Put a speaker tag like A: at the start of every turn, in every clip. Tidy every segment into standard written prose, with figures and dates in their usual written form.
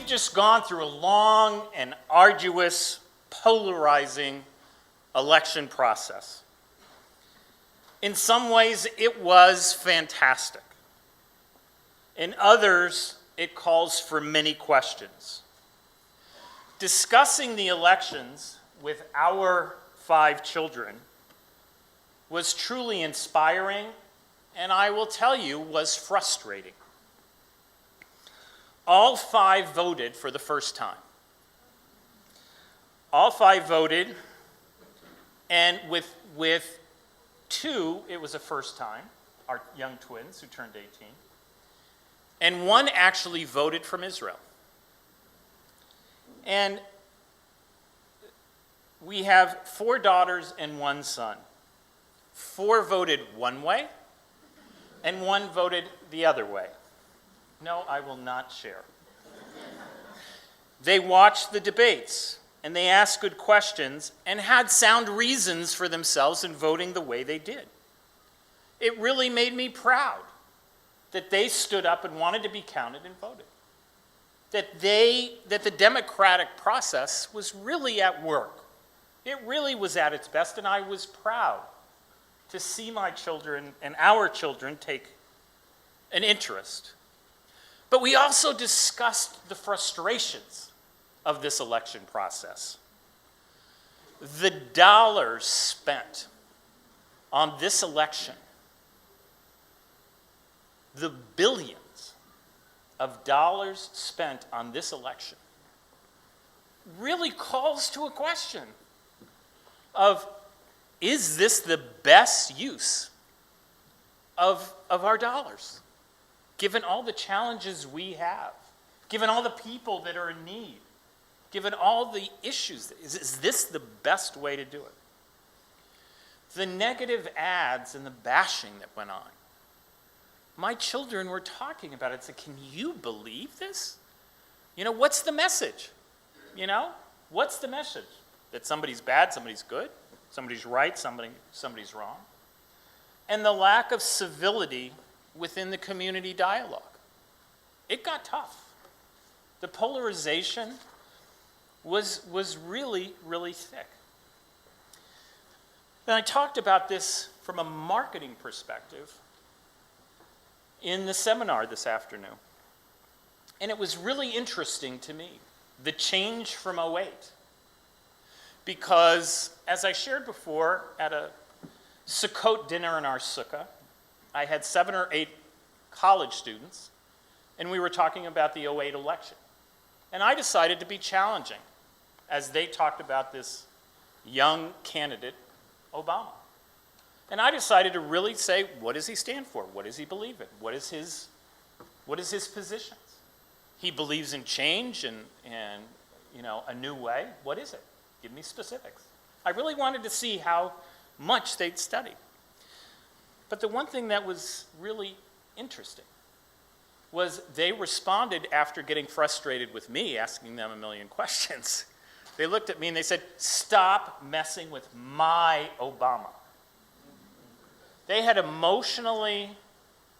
A: we've just gone through a long and arduous, polarizing election process. In some ways, it was fantastic. In others, it calls for many questions. Discussing the elections with our 5 children was truly inspiring, and I will tell you, was frustrating. All 5 voted for the first time. All 5 voted, and with 2, it was a first time, our young twins who turned 18. And 1 actually voted from Israel. And we have 4 daughters and 1 son. 4 voted one way, and 1 voted the other way. No, I will not share. They watched the debates, and they asked good questions, and had sound reasons for themselves in voting the way they did. It really made me proud that they stood up and wanted to be counted and voted. That the democratic process was really at work. It really was at its best, and I was proud to see my children and our children take an interest. But we also discussed the frustrations of this election process. The dollars spent on this election, the billions of dollars spent on this election, really calls to a question of, is this the best use of our dollars? Given all the challenges we have, given all the people that are in need, given all the issues, is this the best way to do it? The negative ads and the bashing that went on. My children were talking about it. Said, can you believe this? What's the message? What's the message? That somebody's bad, somebody's good, somebody's right, somebody's wrong. And the lack of civility within the community dialogue. It got tough. The polarization was really, really thick. And I talked about this from a marketing perspective in the seminar this afternoon. And it was really interesting to me, the change from '08. Because, as I shared before, at a Sukkot dinner in our sukkah, I had 7 or 8 college students, and we were talking about the '08 election. And I decided to be challenging as they talked about this young candidate, Obama. And I decided to really say, what does he stand for? What does he believe in? What is his positions? He believes in change and a new way. What is it? Give me specifics. I really wanted to see how much they'd studied. But the one thing that was really interesting was they responded after getting frustrated with me, asking them a million questions. They looked at me and they said, stop messing with my Obama. They had emotionally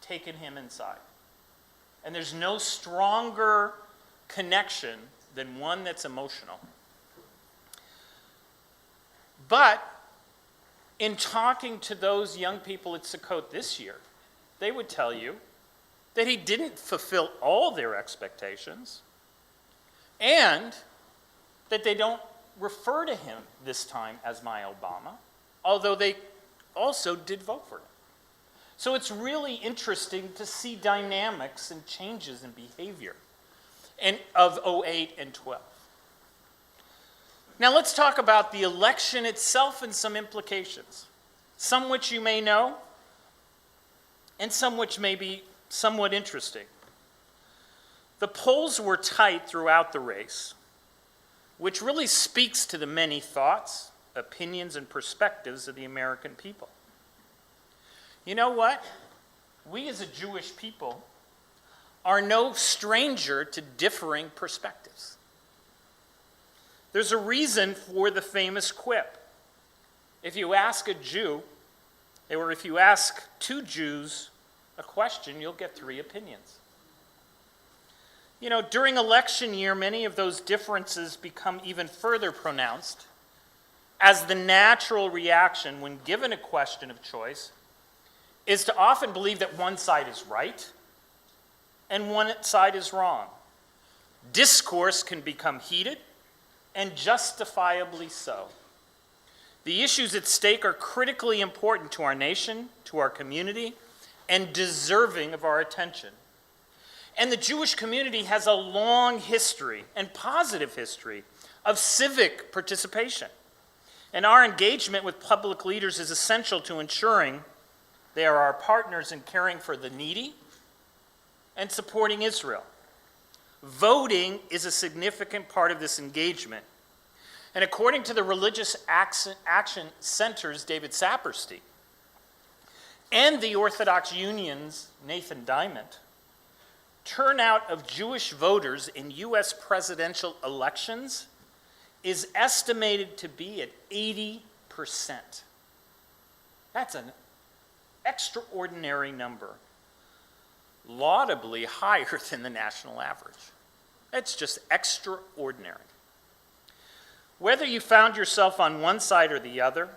A: taken him inside. And there's no stronger connection than one that's emotional. But in talking to those young people at Sukkot this year, they would tell you that he didn't fulfill all their expectations, and that they don't refer to him this time as my Obama, although they also did vote for him. So it's really interesting to see dynamics and changes in behavior of '08 and '12. Now let's talk about the election itself and some implications, some which you may know, and some which may be somewhat interesting. The polls were tight throughout the race, which really speaks to the many thoughts, opinions, and perspectives of the American people. You know what? We as a Jewish people are no stranger to differing perspectives. There's a reason for the famous quip. If you ask a Jew, or if you ask 2 Jews a question, you'll get 3 opinions. You know, during election year, many of those differences become even further pronounced, as the natural reaction when given a question of choice is to often believe that one side is right and one side is wrong. Discourse can become heated, and justifiably so. The issues at stake are critically important to our nation, to our community, and deserving of our attention. And the Jewish community has a long history and positive history of civic participation. And our engagement with public leaders is essential to ensuring they are our partners in caring for the needy and supporting Israel. Voting is a significant part of this engagement. And according to the Religious Action Center's David Saperstein and the Orthodox Union's Nathan Diamond, turnout of Jewish voters in U.S. presidential elections is estimated to be at 80%. That's an extraordinary number, laudably higher than the national average. It's just extraordinary. Whether you found yourself on one side or the other,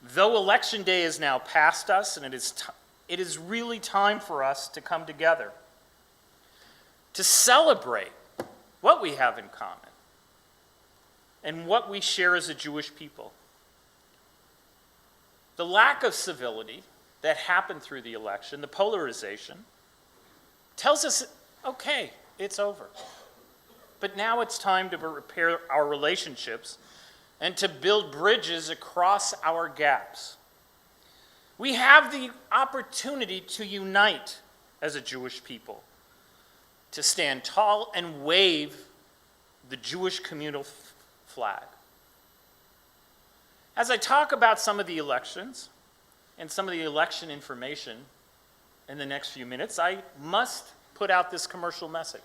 A: though Election Day is now past us, and it is really time for us to come together to celebrate what we have in common and what we share as a Jewish people. The lack of civility that happened through the election, the polarization, tells us, okay, it's over. But now it's time to repair our relationships and to build bridges across our gaps. We have the opportunity to unite as a Jewish people, to stand tall and wave the Jewish communal flag. As I talk about some of the elections and some of the election information in the next few minutes, I must put out this commercial message.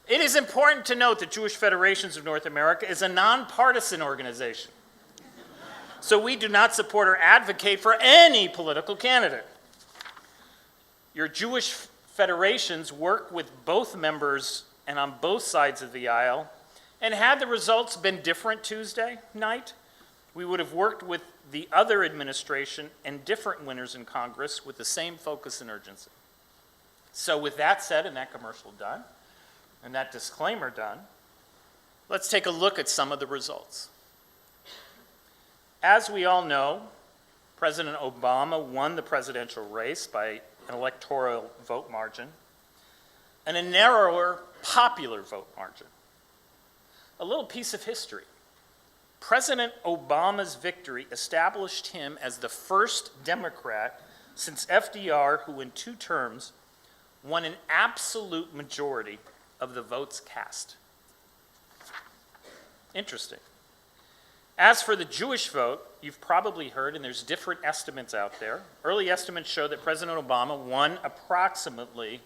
A: It is important to note that Jewish Federations of North America is a nonpartisan organization. So we do not support or advocate for any political candidate. Your Jewish federations work with both members and on both sides of the aisle, and had the results been different Tuesday night, we would have worked with the other administration and different winners in Congress with the same focus and urgency. So with that said and that commercial done, and that disclaimer done, let's take a look at some of the results. As we all know, President Obama won the presidential race by an electoral vote margin and a narrower popular vote margin. A little piece of history. President Obama's victory established him as the first Democrat since FDR who in 2 terms won an absolute majority of the votes cast. Interesting. As for the Jewish vote, you've probably heard, and there's different estimates out there. Early estimates show that President Obama won approximately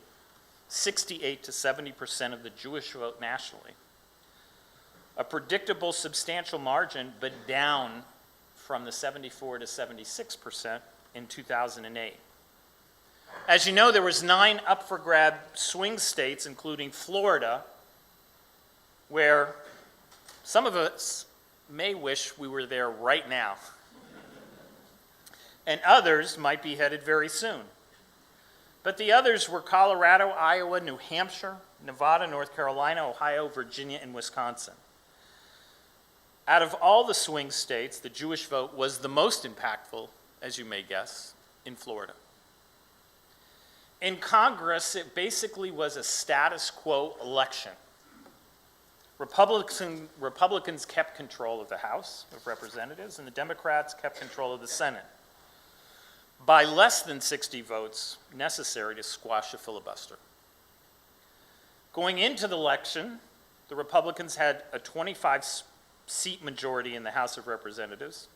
A: 68 to 70% of the Jewish vote nationally. A predictable substantial margin, but down from the 74 to 76% in 2008. As you know, there was 9 up-for-grab swing states, including Florida, where some of us may wish we were there right now. And others might be headed very soon. But the others were Colorado, Iowa, New Hampshire, Nevada, North Carolina, Ohio, Virginia, and Wisconsin. Out of all the swing states, the Jewish vote was the most impactful, as you may guess, in Florida. In Congress, it basically was a status quo election. Republicans kept control of the House of Representatives, and the Democrats kept control of the Senate by less than 60 votes necessary to squash a filibuster. Going into the election, the Republicans had a 25-seat majority in the House of Representatives,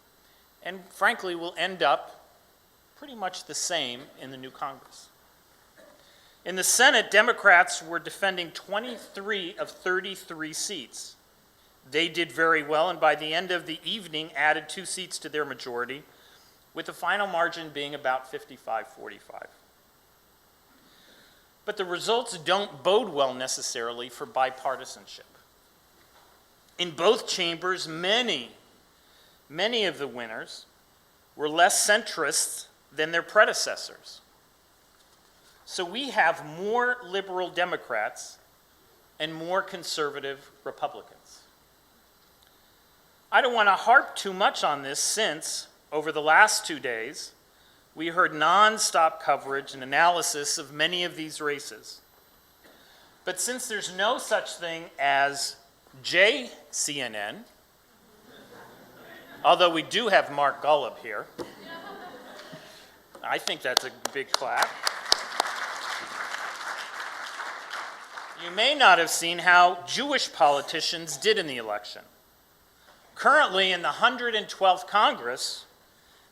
A: and frankly will end up pretty much the same in the new Congress. In the Senate, Democrats were defending 23 of 33 seats. They did very well, and by the end of the evening added 2 seats to their majority, with the final margin being about 55-45. but the results don't bode well necessarily for bipartisanship. In both chambers, many of the winners were less centrist than their predecessors. So we have more liberal Democrats and more conservative Republicans. I don't want to harp too much on this since, over the last 2 days, we heard nonstop coverage and analysis of many of these races. But since there's no such thing as JCNN, although we do have Mark Gullib here, I think that's a big clap. You may not have seen how Jewish politicians did in the election. Currently, in the 112th Congress,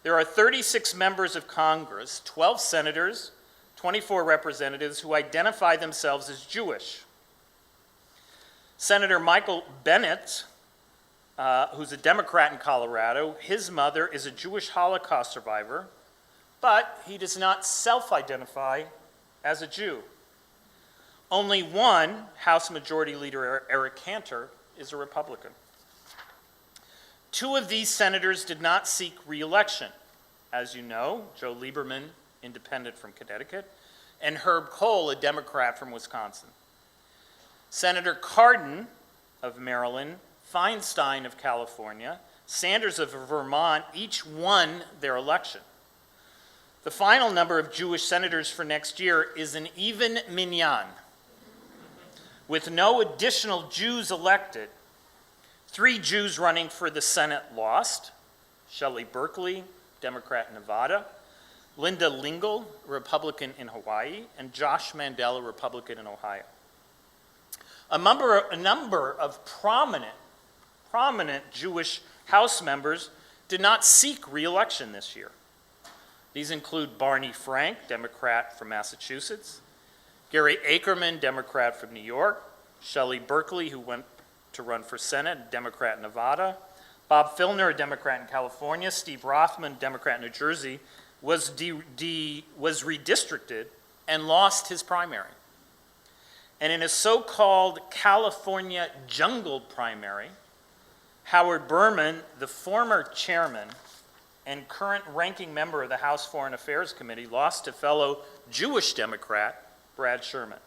A: there are 36 members of Congress, 12 senators, 24 representatives who identify themselves as Jewish. Senator Michael Bennet, who's a Democrat in Colorado, his mother is a Jewish Holocaust survivor, but he does not self-identify as a Jew. Only one, House Majority Leader Eric Cantor, is a Republican. 2 of these senators did not seek re-election. As you know, Joe Lieberman, independent from Connecticut, and Herb Kohl, a Democrat from Wisconsin. Senator Cardin of Maryland, Feinstein of California, Sanders of Vermont each won their election. The final number of Jewish senators for next year is an even minyan. With no additional Jews elected, 3 Jews running for the Senate lost: Shelley Berkeley, Democrat in Nevada, Linda Lingle, Republican in Hawaii, and Josh Mandel, a Republican in Ohio. A number of prominent Jewish House members did not seek re-election this year. These include Barney Frank, Democrat from Massachusetts, Gary Ackerman, Democrat from New York, Shelley Berkeley, who went to run for Senate, Democrat in Nevada, Bob Filner, a Democrat in California, Steve Rothman, Democrat in New Jersey, was redistricted and lost his primary. And in a so-called California jungle primary, Howard Berman, the former chairman and current ranking member of the House Foreign Affairs Committee, lost to fellow Jewish Democrat Brad Sherman.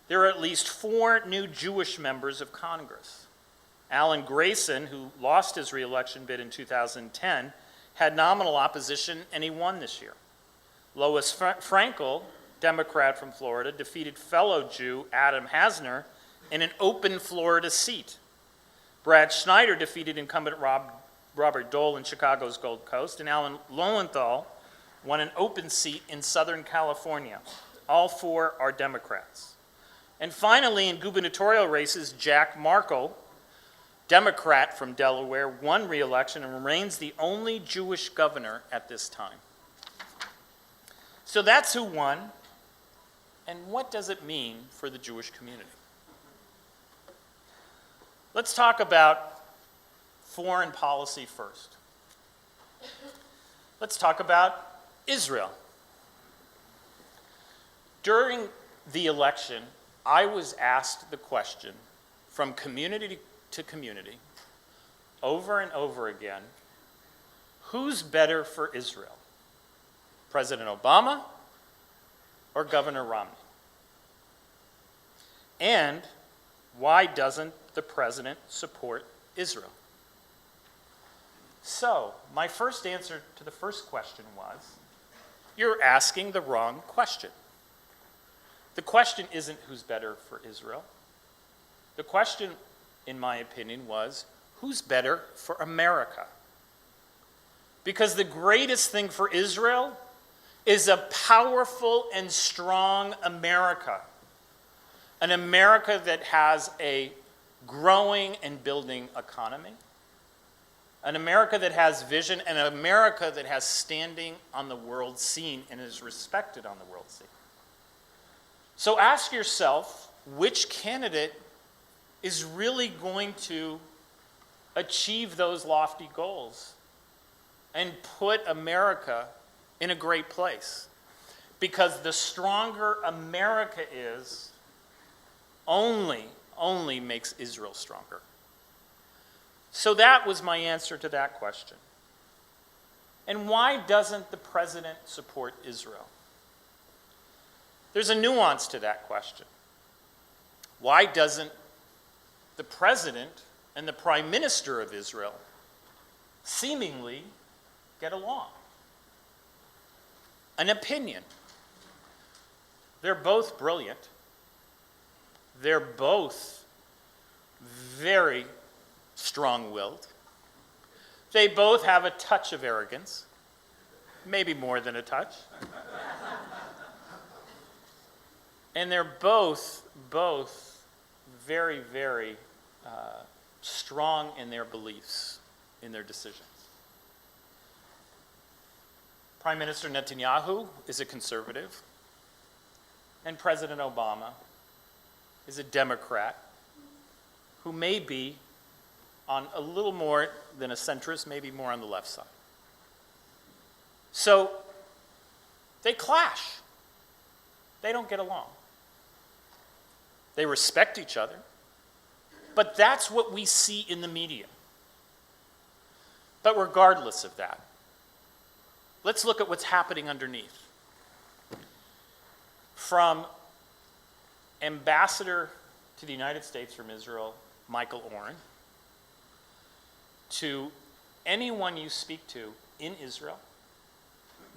A: There are at least 4 new Jewish members of Congress. Alan Grayson, who lost his re-election bid in 2010, had nominal opposition and he won this year. Lois Frankel, Democrat from Florida, defeated fellow Jew Adam Hasner in an open Florida seat. Brad Schneider defeated incumbent Robert Dole in Chicago's Gold Coast, and Alan Lowenthal won an open seat in Southern California. All 4 are Democrats. And finally, in gubernatorial races, Jack Markle, Democrat from Delaware, won re-election and remains the only Jewish governor at this time. So that's who won, and what does it mean for the Jewish community? Let's talk about foreign policy first. Let's talk about Israel. During the election, I was asked the question from community to community, over and over again, who's better for Israel? President Obama or Governor Romney? And why doesn't the president support Israel? So, my first answer to the first question was, you're asking the wrong question. The question isn't who's better for Israel. The question, in my opinion, was who's better for America? Because the greatest thing for Israel is a powerful and strong America. An America that has a growing and building economy. An America that has vision, and an America that has standing on the world scene and is respected on the world scene. So ask yourself, which candidate is really going to achieve those lofty goals and put America in a great place? Because the stronger America is, only makes Israel stronger. So that was my answer to that question. And why doesn't the president support Israel? There's a nuance to that question. Why doesn't the president and the prime minister of Israel seemingly get along? An opinion. They're both brilliant. They're both very strong-willed. They both have a touch of arrogance, maybe more than a touch. And they're both very, very strong in their beliefs, in their decisions. Prime Minister Netanyahu is a conservative, and President Obama is a Democrat who may be on a little more than a centrist, maybe more on the left side. So they clash. They don't get along. They respect each other, but that's what we see in the media. But regardless of that, let's look at what's happening underneath. From Ambassador to the United States from Israel, Michael Oren, to anyone you speak to in Israel,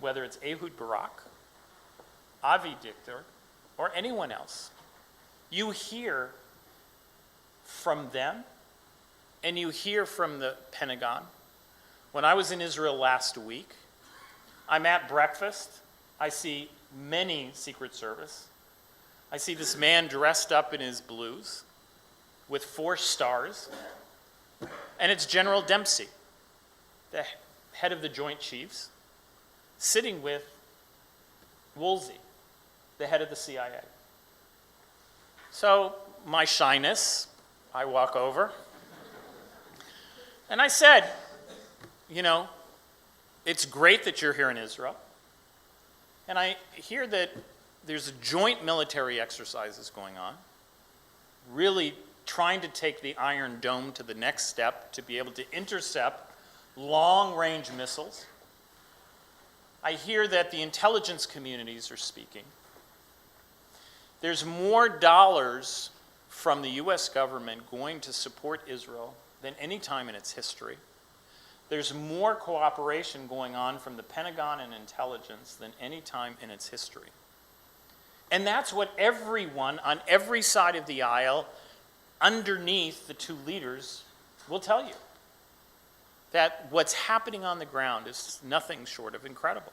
A: whether it's Ehud Barak, Avi Dichter, or anyone else, you hear from them and you hear from the Pentagon. When I was in Israel last week, I'm at breakfast. I see many Secret Service. I see this man dressed up in his blues with 4 stars, and it's General Dempsey, the head of the Joint Chiefs, sitting with Woolsey, the head of the CIA. So, my shyness, I walk over, and I said, it's great that you're here in Israel, and I hear that there's a joint military exercises going on, really trying to take the Iron Dome to the next step to be able to intercept long-range missiles. I hear that the intelligence communities are speaking. There's more dollars from the U.S. government going to support Israel than any time in its history. There's more cooperation going on from the Pentagon and intelligence than any time in its history. And that's what everyone on every side of the aisle, underneath the 2 leaders, will tell you. That what's happening on the ground is nothing short of incredible.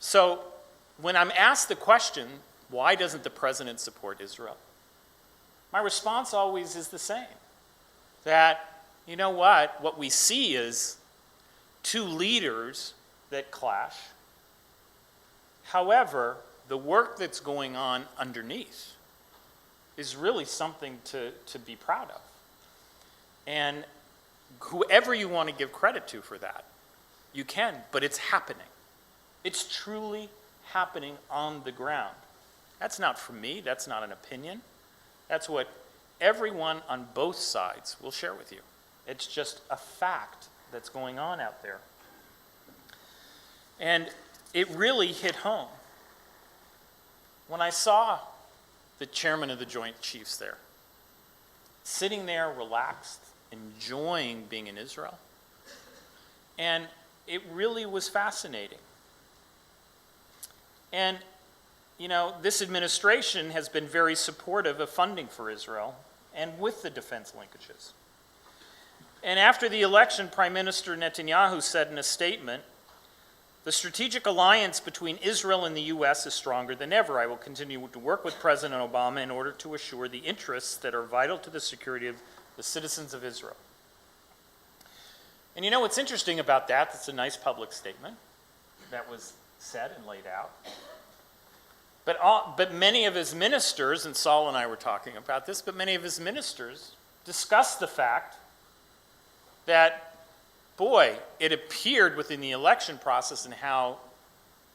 A: So when I'm asked the question, why doesn't the president support Israel? My response always is the same. That, you know what we see is 2 leaders that clash. However, the work that's going on underneath is really something to be proud of. And whoever you want to give credit to for that, you can, but it's happening. It's truly happening on the ground. That's not from me, that's not an opinion. That's what everyone on both sides will share with you. It's just a fact that's going on out there. And it really hit home when I saw the chairman of the Joint Chiefs there, sitting there relaxed, enjoying being in Israel. And it really was fascinating. And, this administration has been very supportive of funding for Israel and with the defense linkages. And after the election, Prime Minister Netanyahu said in a statement, "The strategic alliance between Israel and the U.S. is stronger than ever. I will continue to work with President Obama in order to assure the interests that are vital to the security of the citizens of Israel." And what's interesting about that? That's a nice public statement that was said and laid out. But many of his ministers, and Saul and I were talking about this, but many of his ministers discussed the fact that, boy, it appeared within the election process and how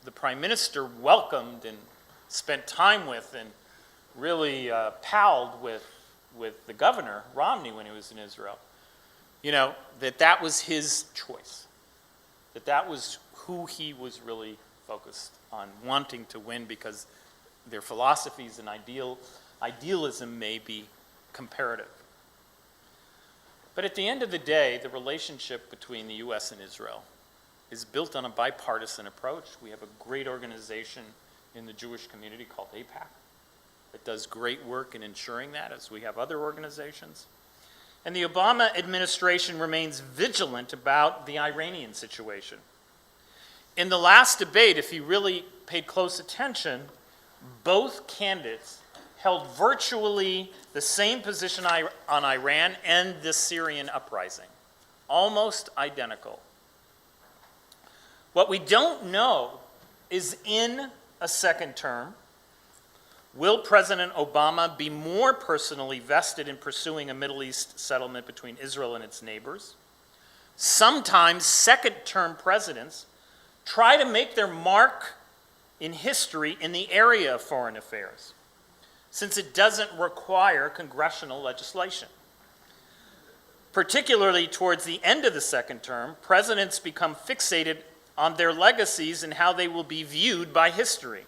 A: the prime minister welcomed and spent time with and really palled with the governor, Romney, when he was in Israel, that was his choice, that was who he was really focused on wanting to win, because their philosophies and idealism may be comparative. But at the end of the day, the relationship between the U.S. and Israel is built on a bipartisan approach. We have a great organization in the Jewish community called AIPAC that does great work in ensuring that, as we have other organizations. And the Obama administration remains vigilant about the Iranian situation. In the last debate, if you really paid close attention, both candidates held virtually the same position on Iran and the Syrian uprising, almost identical. What we don't know is, in a second term, will President Obama be more personally vested in pursuing a Middle East settlement between Israel and its neighbors? Sometimes second-term presidents try to make their mark in history in the area of foreign affairs, since it doesn't require congressional legislation. Particularly towards the end of the second term, presidents become fixated on their legacies and how they will be viewed by history.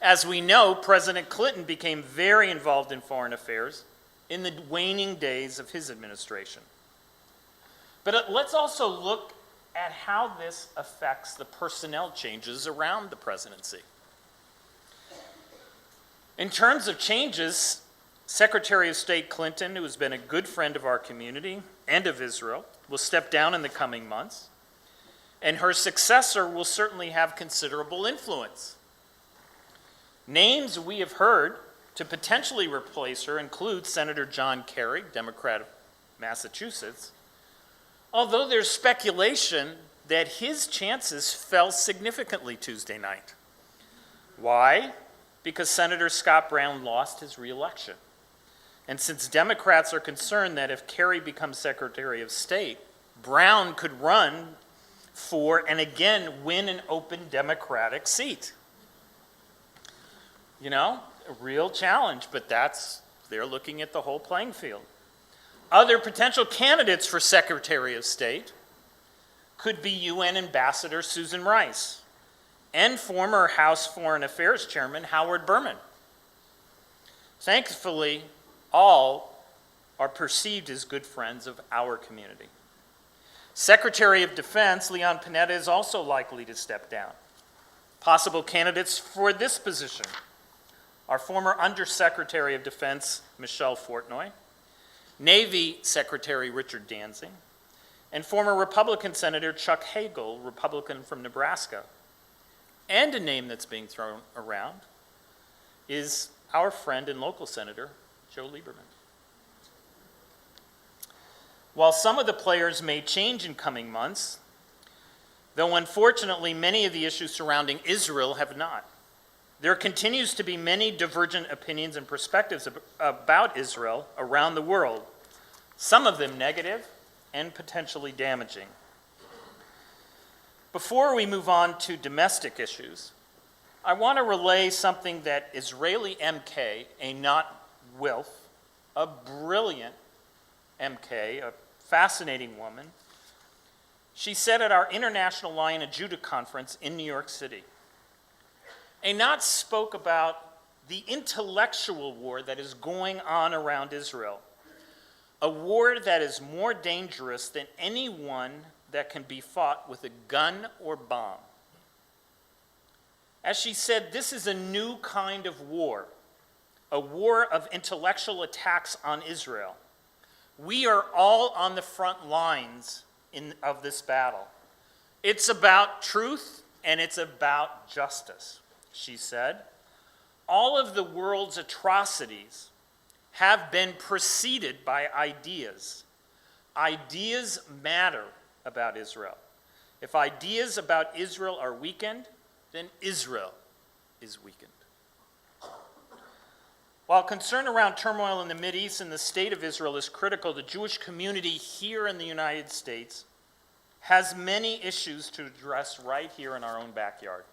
A: As we know, President Clinton became very involved in foreign affairs in the waning days of his administration. But let's also look at how this affects the personnel changes around the presidency. In terms of changes, Secretary of State Clinton, who has been a good friend of our community and of Israel, will step down in the coming months, and her successor will certainly have considerable influence. Names we have heard to potentially replace her include Senator John Kerry, Democrat of Massachusetts, although there's speculation that his chances fell significantly Tuesday night. Why? Because Senator Scott Brown lost his re-election. And since Democrats are concerned that if Kerry becomes Secretary of State, Brown could run for and again win an open Democratic seat. A real challenge, but they're looking at the whole playing field. Other potential candidates for Secretary of State could be UN Ambassador Susan Rice and former House Foreign Affairs Chairman Howard Berman. Thankfully, all are perceived as good friends of our community. Secretary of Defense Leon Panetta is also likely to step down. Possible candidates for this position are former Undersecretary of Defense Michelle Fortnoy, Navy Secretary Richard Danzig, and former Republican Senator Chuck Hagel, Republican from Nebraska. And a name that's being thrown around is our friend and local Senator Joe Lieberman. While some of the players may change in coming months, though unfortunately many of the issues surrounding Israel have not, there continues to be many divergent opinions and perspectives about Israel around the world, some of them negative and potentially damaging. Before we move on to domestic issues, I want to relay something that Israeli MK, Einat Wilf, a brilliant MK, a fascinating woman, she said at our International Lion of Judah conference in New York City. Einat spoke about the intellectual war that is going on around Israel, a war that is more dangerous than any one that can be fought with a gun or bomb. As she said, this is a new kind of war, a war of intellectual attacks on Israel. We are all on the front lines of this battle. It's about truth and it's about justice, she said. All of the world's atrocities have been preceded by ideas. Ideas matter about Israel. If ideas about Israel are weakened, then Israel is weakened. While concern around turmoil in the Mideast and the state of Israel is critical, the Jewish community here in the United States has many issues to address right here in our own backyard.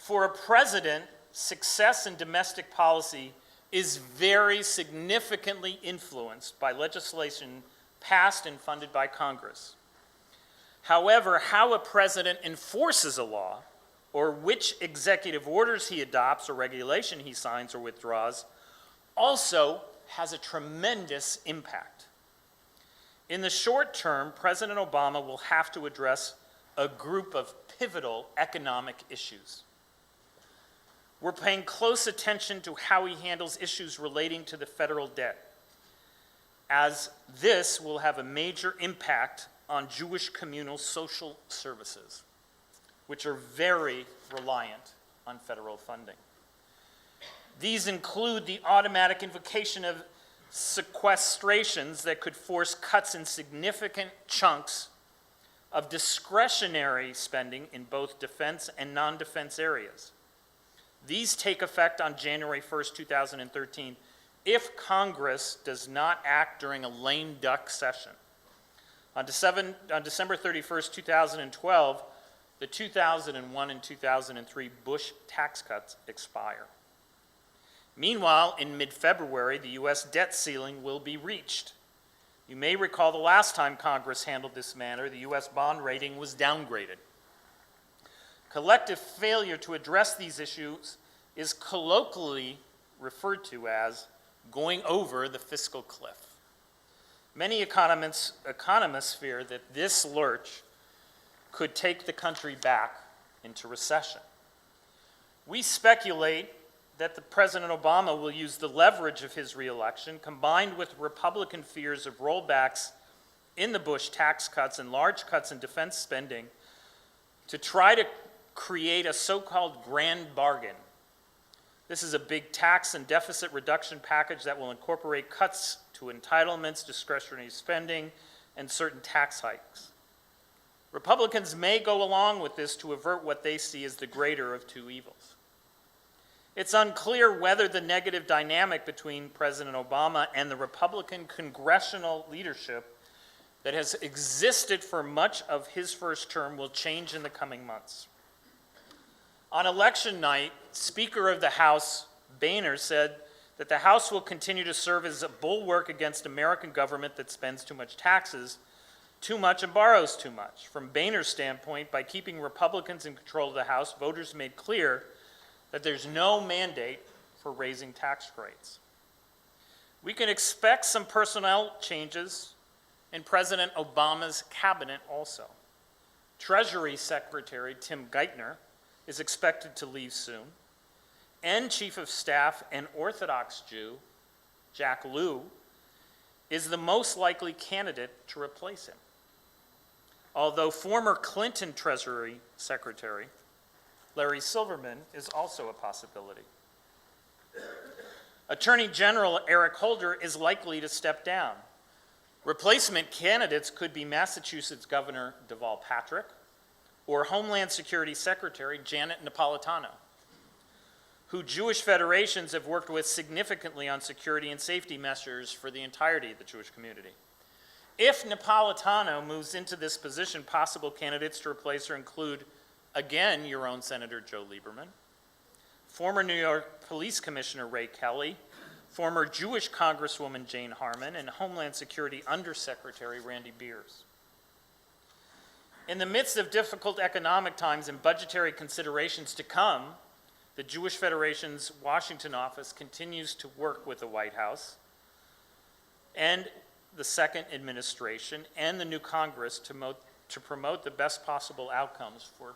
A: For a president, success in domestic policy is very significantly influenced by legislation passed and funded by Congress. However, how a president enforces a law, or which executive orders he adopts or regulation he signs or withdraws, also has a tremendous impact. In the short term, President Obama will have to address a group of pivotal economic issues. We're paying close attention to how he handles issues relating to the federal debt, as this will have a major impact on Jewish communal social services, which are very reliant on federal funding. These include the automatic invocation of sequestrations that could force cuts in significant chunks of discretionary spending in both defense and non-defense areas. These take effect on January 1st, 2013, if Congress does not act during a lame duck session. On December 31st, 2012, the 2001 and 2003 Bush tax cuts expire. Meanwhile, in mid-February, the U.S. debt ceiling will be reached. You may recall the last time Congress handled this matter, the U.S. bond rating was downgraded. Collective failure to address these issues is colloquially referred to as going over the fiscal cliff. Many economists fear that this lurch could take the country back into recession. We speculate that President Obama will use the leverage of his reelection, combined with Republican fears of rollbacks in the Bush tax cuts and large cuts in defense spending, to try to create a so-called grand bargain. This is a big tax and deficit reduction package that will incorporate cuts to entitlements, discretionary spending, and certain tax hikes. Republicans may go along with this to avert what they see as the greater of two evils. It's unclear whether the negative dynamic between President Obama and the Republican congressional leadership that has existed for much of his first term will change in the coming months. On election night, Speaker of the House Boehner said that the House will continue to serve as a bulwark against American government that spends too much taxes, too much, and borrows too much. From Boehner's standpoint, by keeping Republicans in control of the House, voters made clear that there's no mandate for raising tax rates. We can expect some personnel changes in President Obama's cabinet also. Treasury Secretary Tim Geithner is expected to leave soon, and Chief of Staff and Orthodox Jew Jack Lew is the most likely candidate to replace him. Although former Clinton Treasury Secretary Larry Silverman is also a possibility. Attorney General Eric Holder is likely to step down. Replacement candidates could be Massachusetts Governor Deval Patrick or Homeland Security Secretary Janet Napolitano, who Jewish federations have worked with significantly on security and safety measures for the entirety of the Jewish community. If Napolitano moves into this position, possible candidates to replace her include, again, your own Senator Joe Lieberman, former New York Police Commissioner Ray Kelly, former Jewish Congresswoman Jane Harman, and Homeland Security Undersecretary Randy Beers. In the midst of difficult economic times and budgetary considerations to come, the Jewish Federation's Washington office continues to work with the White House and the second administration and the new Congress to promote the best possible outcomes for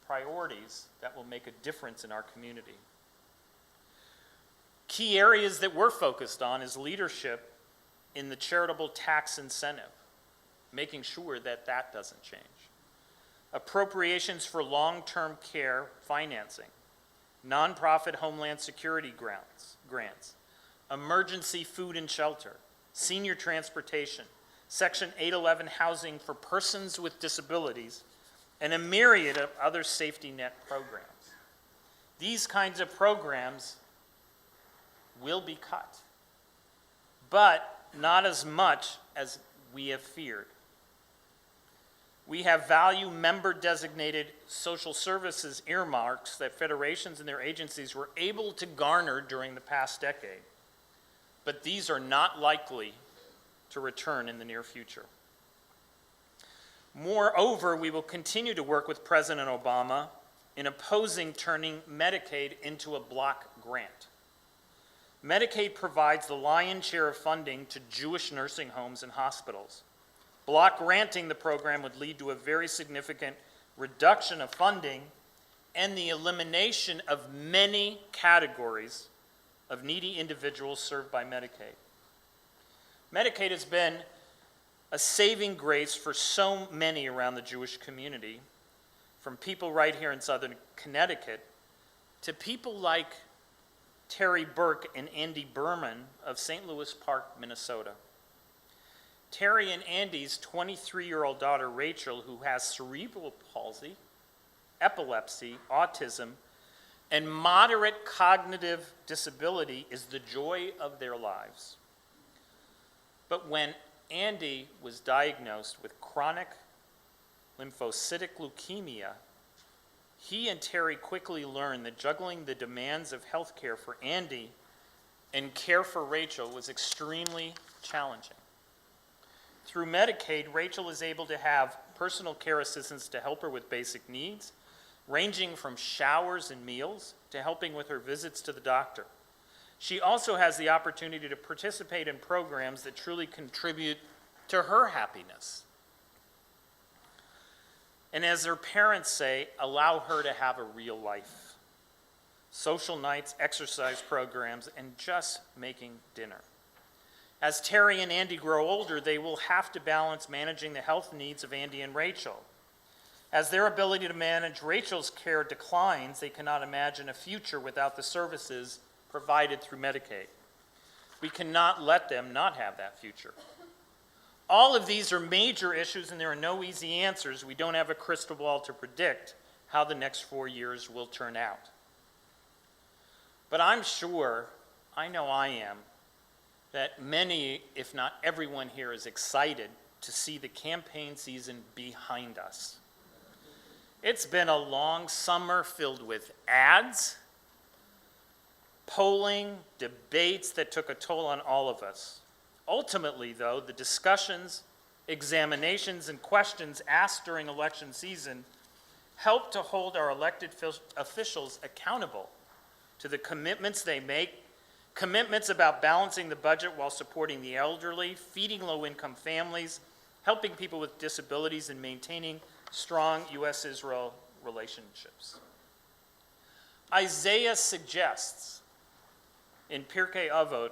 A: priorities that will make a difference in our community. Key areas that we're focused on is leadership in the charitable tax incentive, making sure that that doesn't change. Appropriations for long-term care financing, nonprofit Homeland Security grants, emergency food and shelter, senior transportation, Section 811 housing for persons with disabilities, and a myriad of other safety net programs. These kinds of programs will be cut, but not as much as we have feared. We have value member-designated social services earmarks that federations and their agencies were able to garner during the past decade. But these are not likely to return in the near future. Moreover, we will continue to work with President Obama in opposing turning Medicaid into a block grant. Medicaid provides the lion's share of funding to Jewish nursing homes and hospitals. Block granting the program would lead to a very significant reduction of funding and the elimination of many categories of needy individuals served by Medicaid. Medicaid has been a saving grace for so many around the Jewish community, from people right here in southern Connecticut to people like Terry Burke and Andy Berman of St. Louis Park, Minnesota. Terry and Andy's 23-year-old daughter, Rachel, who has cerebral palsy, epilepsy, autism, and moderate cognitive disability, is the joy of their lives. But when Andy was diagnosed with chronic lymphocytic leukemia, he and Terry quickly learned that juggling the demands of health care for Andy and care for Rachel was extremely challenging. Through Medicaid, Rachel is able to have personal care assistants to help her with basic needs, ranging from showers and meals to helping with her visits to the doctor. She also has the opportunity to participate in programs that truly contribute to her happiness. And as her parents say, allow her to have a real life. Social nights, exercise programs, and just making dinner. As Terry and Andy grow older, they will have to balance managing the health needs of Andy and Rachel. As their ability to manage Rachel's care declines, they cannot imagine a future without the services provided through Medicaid. We cannot let them not have that future. All of these are major issues, and there are no easy answers. We don't have a crystal ball to predict how the next 4 years will turn out. But I'm sure, I know I am, that many, if not everyone here, is excited to see the campaign season behind us. It's been a long summer filled with ads, polling, debates that took a toll on all of us. Ultimately, though, the discussions, examinations, and questions asked during election season help to hold our elected officials accountable to the commitments they make, commitments about balancing the budget while supporting the elderly, feeding low-income families, helping people with disabilities, and maintaining strong U.S.-Israel relationships. Isaiah suggests in Pirkei Avot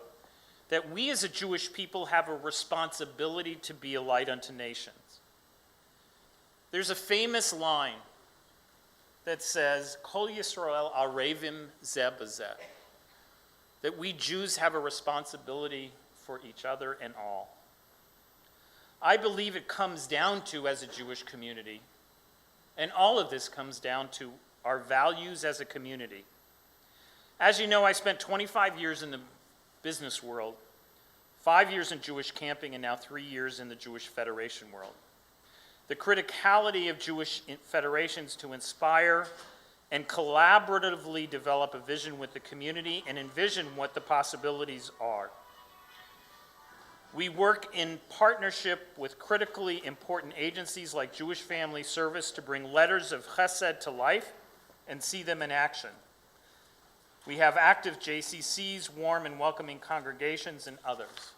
A: that we as a Jewish people have a responsibility to be a light unto nations. There's a famous line that says, Kol Yisrael arevim zeh b'zeh, that we Jews have a responsibility for each other and all. I believe it comes down to, as a Jewish community, and all of this comes down to our values as a community. As you know, I spent 25 years in the business world, 5 years in Jewish camping, and now 3 years in the Jewish Federation world. The criticality of Jewish federations to inspire and collaboratively develop a vision with the community and envision what the possibilities are. We work in partnership with critically important agencies like Jewish Family Service to bring letters of chesed to life and see them in action. We have active JCCs, warm and welcoming congregations, and others.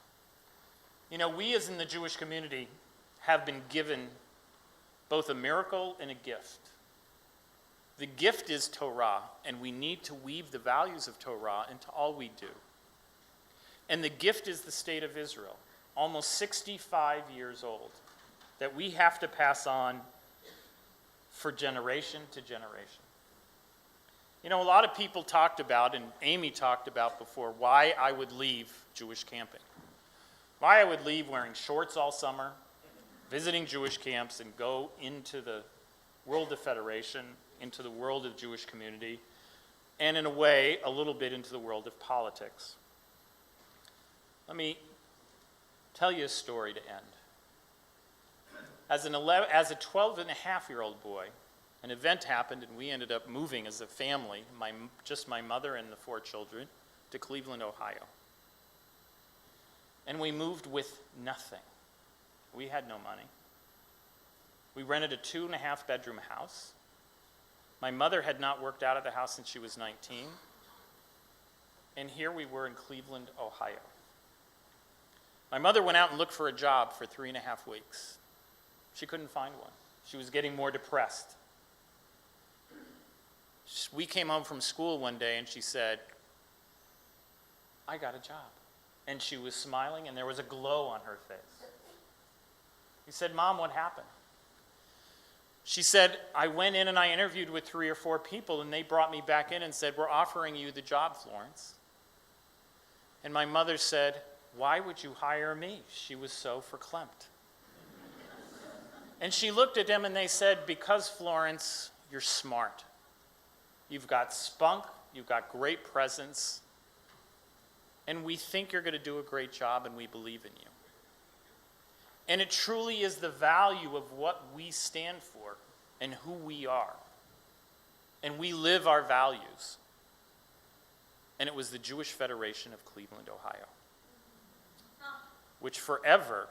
A: You know, we as in the Jewish community have been given both a miracle and a gift. The gift is Torah, and we need to weave the values of Torah into all we do. And the gift is the state of Israel, almost 65 years old, that we have to pass on for generation to generation. You know, a lot of people talked about, and Amy talked about before, why I would leave Jewish camping. Why I would leave wearing shorts all summer, visiting Jewish camps, and go into the world of Federation, into the world of Jewish community, and in a way, a little bit into the world of politics. Let me tell you a story to end. As a 12-and-a-half-year-old boy, an event happened, and we ended up moving as a family, just my mother and the 4 children, to Cleveland, Ohio. And we moved with nothing. We had no money. We rented a 2.5-bedroom house. My mother had not worked out of the house since she was 19. And here we were in Cleveland, Ohio. My mother went out and looked for a job for 3.5 weeks. She couldn't find one. She was getting more depressed. We came home from school one day and she said, "I got a job." And she was smiling and there was a glow on her face. He said, "Mom, what happened?" She said, "I went in and I interviewed with 3 or 4 people and they brought me back in and said, 'We're offering you the job, Florence.'" And my mother said, "Why would you hire me?" She was so verklempt. And she looked at them and they said, "Because, Florence, you're smart. You've got spunk, you've got great presence, and we think you're going to do a great job and we believe in you." And it truly is the value of what we stand for and who we are. And we live our values. And it was the Jewish Federation of Cleveland, Ohio, which forever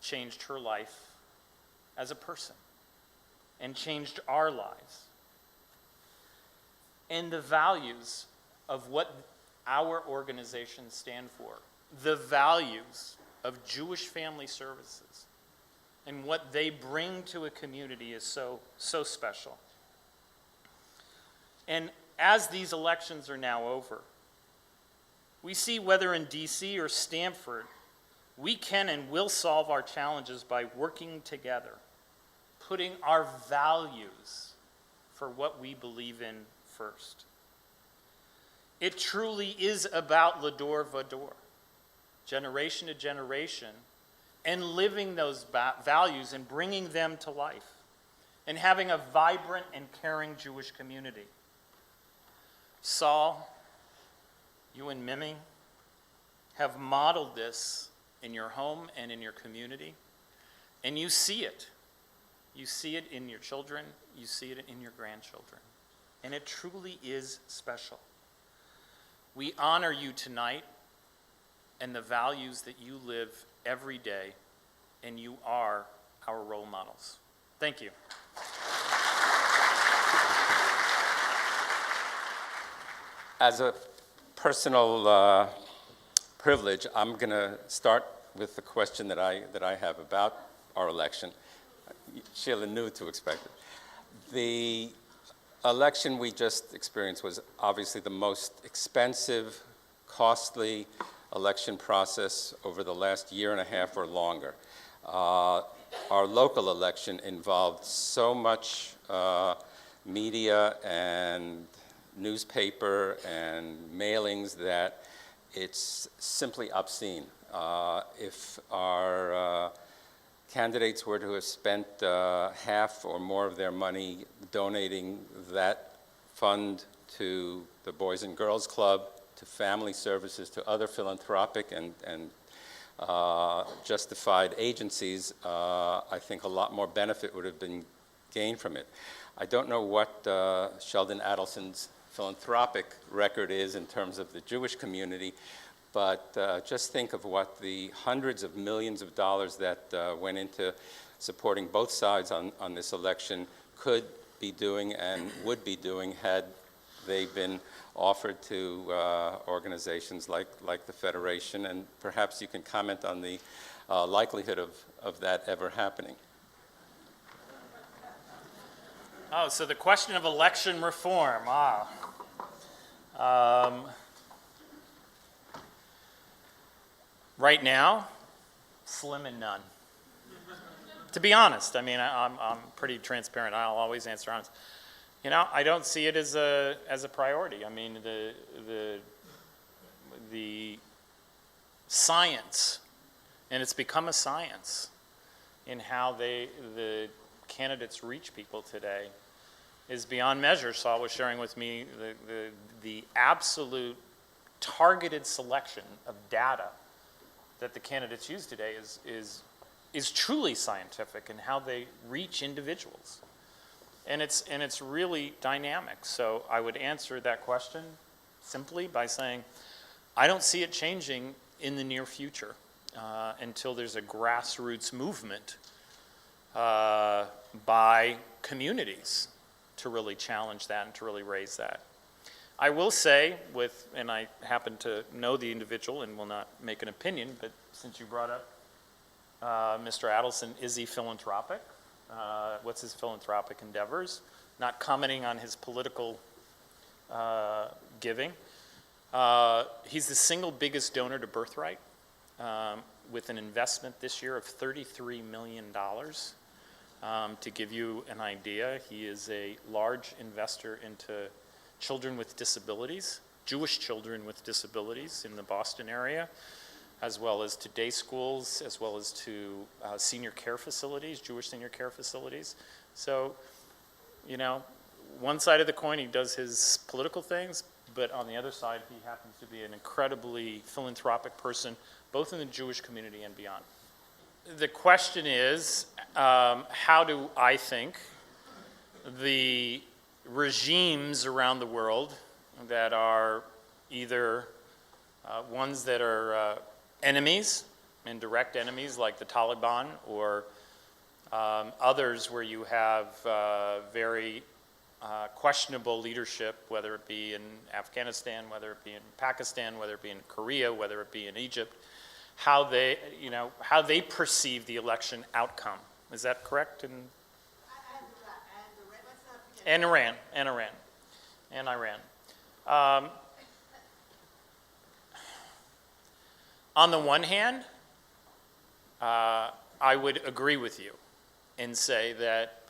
A: changed her life as a person and changed our lives. And the values of what our organizations stand for, the values of Jewish Family Services, and what they bring to a community is so special. And as these elections are now over, we see whether in DC or Stamford, we can and will solve our challenges by working together, putting our values for what we believe in first. It truly is about Lador Vador, generation to generation, and living those values and bringing them to life, and having a vibrant and caring Jewish community. Saul, you and Mimi have modeled this in your home and in your community, and you see it. You see it in your children, you see it in your grandchildren, and it truly is special. We honor you tonight and the values that you live every day, and you are our role models. Thank you.
B: As a personal privilege, I'm going to start with the question that I have about our election. Sheila knew to expect it. The election we just experienced was obviously the most expensive, costly election process over the last year and a half or longer. Our local election involved so much media and newspaper and mailings that it's simply obscene. If our candidates were to have spent half or more of their money donating that fund to the Boys and Girls Club, to family services, to other philanthropic and justified agencies, I think a lot more benefit would have been gained from it. I don't know what Sheldon Adelson's philanthropic record is in terms of the Jewish community, but just think of what the hundreds of millions of dollars that went into supporting both sides on this election could be doing and would be doing had they been offered to organizations like the Federation, and perhaps you can comment on the likelihood of that ever happening.
A: Oh, so the question of election reform. Right now, slim and none. To be honest, I mean, I'm pretty transparent. I'll always answer honest. You know, I don't see it as a priority. I mean, the science, and it's become a science in how the candidates reach people today, is beyond measure. Saul was sharing with me the absolute targeted selection of data that the candidates use today is is truly scientific in how they reach individuals. And it's really dynamic. So I would answer that question simply by saying, I don't see it changing in the near future until there's a grassroots movement by communities to really challenge that and to really raise that. I will say, and I happen to know the individual and will not make an opinion, but since you brought up Mr. Adelson, is he philanthropic? What's his philanthropic endeavors? Not commenting on his political giving. He's the single biggest donor to Birthright with an investment this year of $33 million. To give you an idea, he is a large investor into children with disabilities, Jewish children with disabilities in the Boston area, as well as to day schools, as well as to senior care facilities, Jewish senior care facilities. So, you know, one side of the coin, he does his political things, but on the other side, he happens to be an incredibly philanthropic person, both in the Jewish community and beyond. The question is, how do I think the regimes around the world that are either ones that are enemies and direct enemies like the Taliban, or others where you have very questionable leadership, whether it be in Afghanistan, whether it be in Pakistan, whether it be in Korea, whether it be in Egypt, how they perceive the election outcome. Is that correct? And Iran. On the one hand, I would agree with you and say that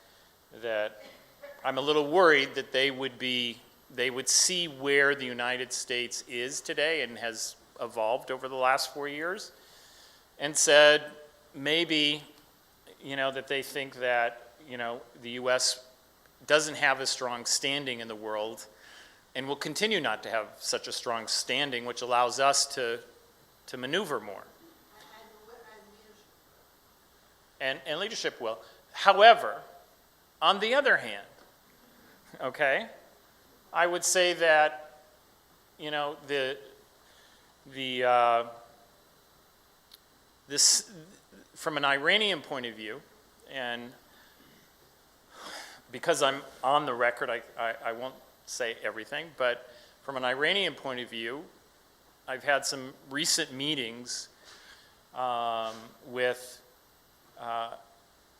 A: I'm a little worried that they would see where the United States is today and has evolved over the last 4 years, and said maybe, that they think that, the U.S. doesn't have a strong standing in the world and will continue not to have such a strong standing, which allows us to maneuver more. And leadership will. However, on the other hand, okay, I would say that, this, from an Iranian point of view, and because I'm on the record, I won't say everything, but from an Iranian point of view, I've had some recent meetings with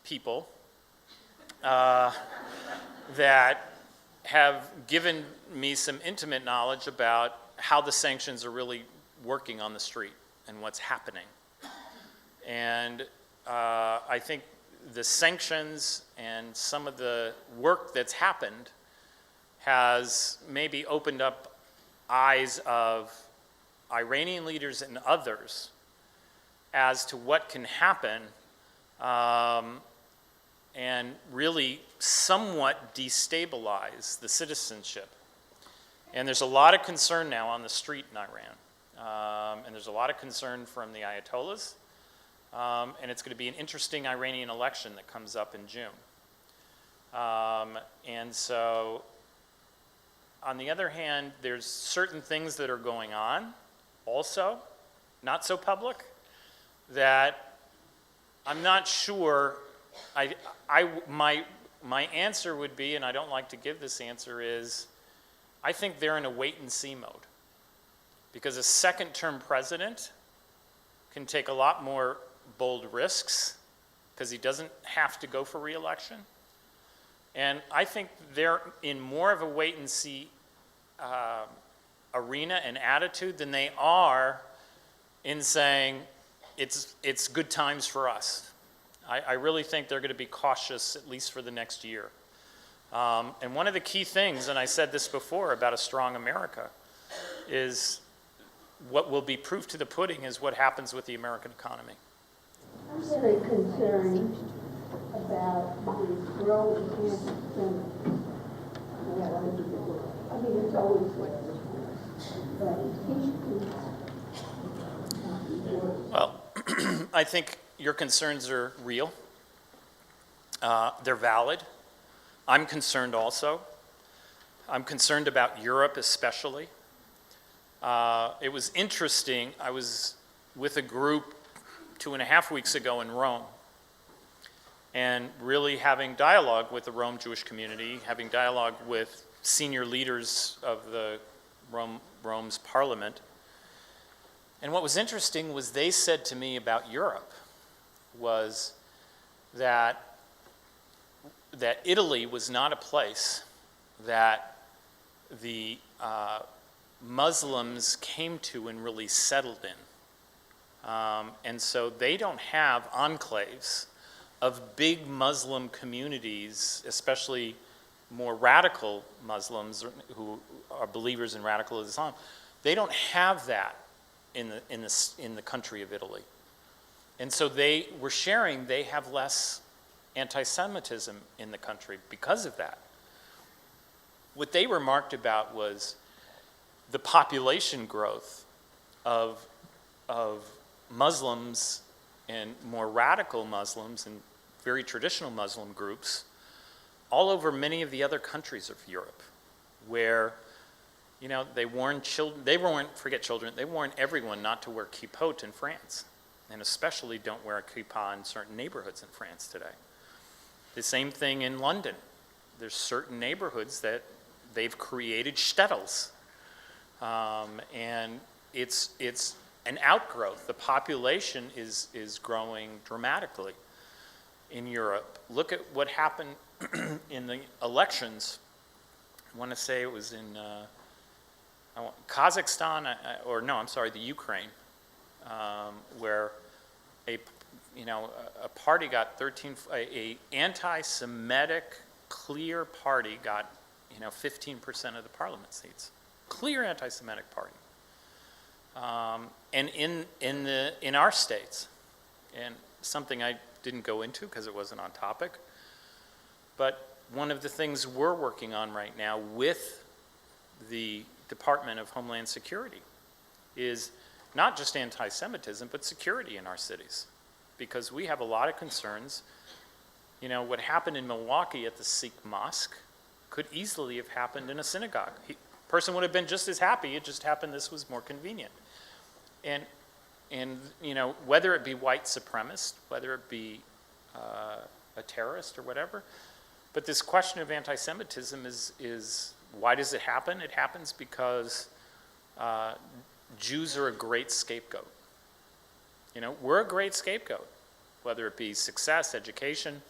A: people that have given me some intimate knowledge about how the sanctions are really working on the street and what's happening. And I think the sanctions and some of the work that's happened has maybe opened up eyes of Iranian leaders and others as to what can happen and really somewhat destabilize the citizenship. And there's a lot of concern now on the street in Iran. And there's a lot of concern from the Ayatollahs. And it's going to be an interesting Iranian election that comes up in June. And so, on the other hand, there's certain things that are going on also, not so public, that I'm not sure. My answer would be, and I don't like to give this answer, is I think they're in a wait-and-see mode. Because a second-term president can take a lot more bold risks because he doesn't have to go for re-election. And I think they're in more of a wait-and-see arena and attitude than they are in saying it's good times for us. I really think they're going to be cautious, at least for the next year. And one of the key things, and I said this before about a strong America, is what will be proof to the pudding is what happens with the American economy.
C: I'm very concerned about the growing anti-Semitism. I mean, it's always there, but it seems to be
A: Well, I think your concerns are real. They're valid. I'm concerned also. I'm concerned about Europe especially. It was interesting. I was with a group 2.5 weeks ago in Rome, and really having dialogue with the Rome Jewish community, having dialogue with senior leaders of the Rome's parliament. And what was interesting was they said to me about Europe was that Italy was not a place that the Muslims came to and really settled in. And so they don't have enclaves of big Muslim communities, especially more radical Muslims who are believers in radical Islam. They don't have that in the country of Italy. And so they were sharing they have less anti-Semitism in the country because of that. What they remarked about was the population growth of Muslims and more radical Muslims and very traditional Muslim groups all over many of the other countries of Europe, where they warned children, they warned everyone not to wear kippot in France, and especially don't wear a kippah in certain neighborhoods in France today. The same thing in London. There's certain neighborhoods that they've created shtetls, and it's an outgrowth. The population is growing dramatically in Europe. Look at what happened in the elections. I want to say it was in Kazakhstan, the Ukraine, where a party got a anti-Semitic clear party got 15% of the parliament seats. Clear anti-Semitic party. And in our states, and something I didn't go into because it wasn't on topic, but one of the things we're working on right now with the Department of Homeland Security is not just anti-Semitism, but security in our cities. Because we have a lot of concerns. What happened in Milwaukee at the Sikh mosque could easily have happened in a synagogue. Person would have been just as happy, it just happened this was more convenient. And whether it be white supremacist, whether it be a terrorist or whatever, but this question of anti-Semitism is why does it happen? It happens because Jews are a great scapegoat. We're a great scapegoat, whether it be success, education,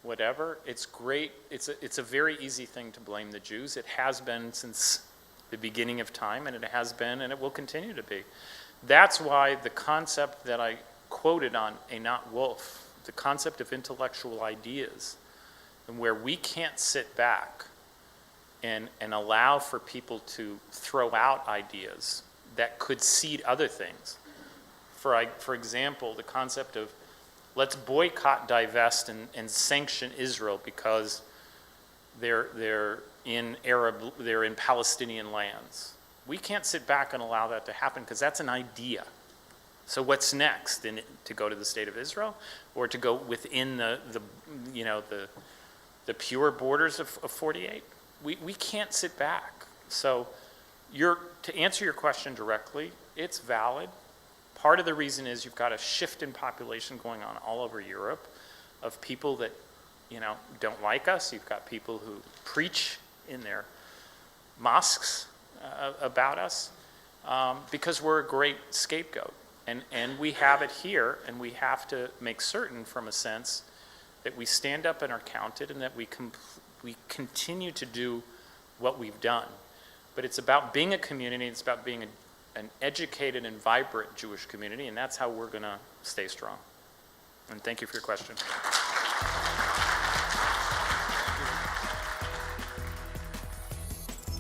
A: whatever. It's great. It's a very easy thing to blame the Jews. It has been since the beginning of time, and it has been, and it will continue to be. That's why the concept that I quoted on Einat Wolf, the concept of intellectual ideas, and where we can't sit back and allow for people to throw out ideas that could seed other things. For example, the concept of let's boycott, divest, and sanction Israel because they're in Palestinian lands. We can't sit back and allow that to happen because that's an idea. So what's next? To go to the state of Israel, or to go within the pure borders of 48? We can't sit back. So to answer your question directly, it's valid. Part of the reason is you've got a shift in population going on all over Europe of people that don't like us. You've got people who preach in their mosques about us because we're a great scapegoat. And we have it here, and we have to make certain from a sense that we stand up and are counted, and that we continue to do what we've done. But it's about being a community, it's about being an educated and vibrant Jewish community, and that's how we're going to stay strong. And thank you for your question.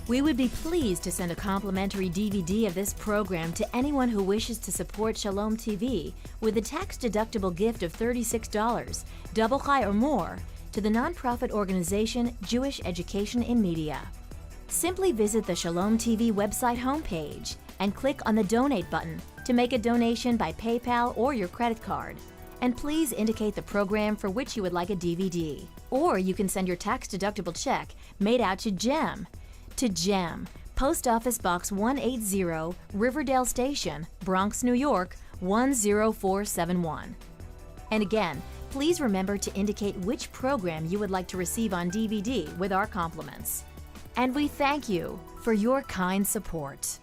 D: We would be pleased to send a complimentary DVD of this program to anyone who wishes to support Shalom TV with a tax-deductible gift of $36, double chai or more, to the nonprofit organization Jewish Education in Media. Simply visit the Shalom TV website homepage and click on the Donate button to make a donation by PayPal or your credit card. And please indicate the program for which you would like a DVD. Or you can send your tax-deductible check made out to GEM. To GEM, Post Office Box 180, Riverdale Station, Bronx, New York, 10471. And again, please remember to indicate which program you would like to receive on DVD with our compliments. And we thank you for your kind support.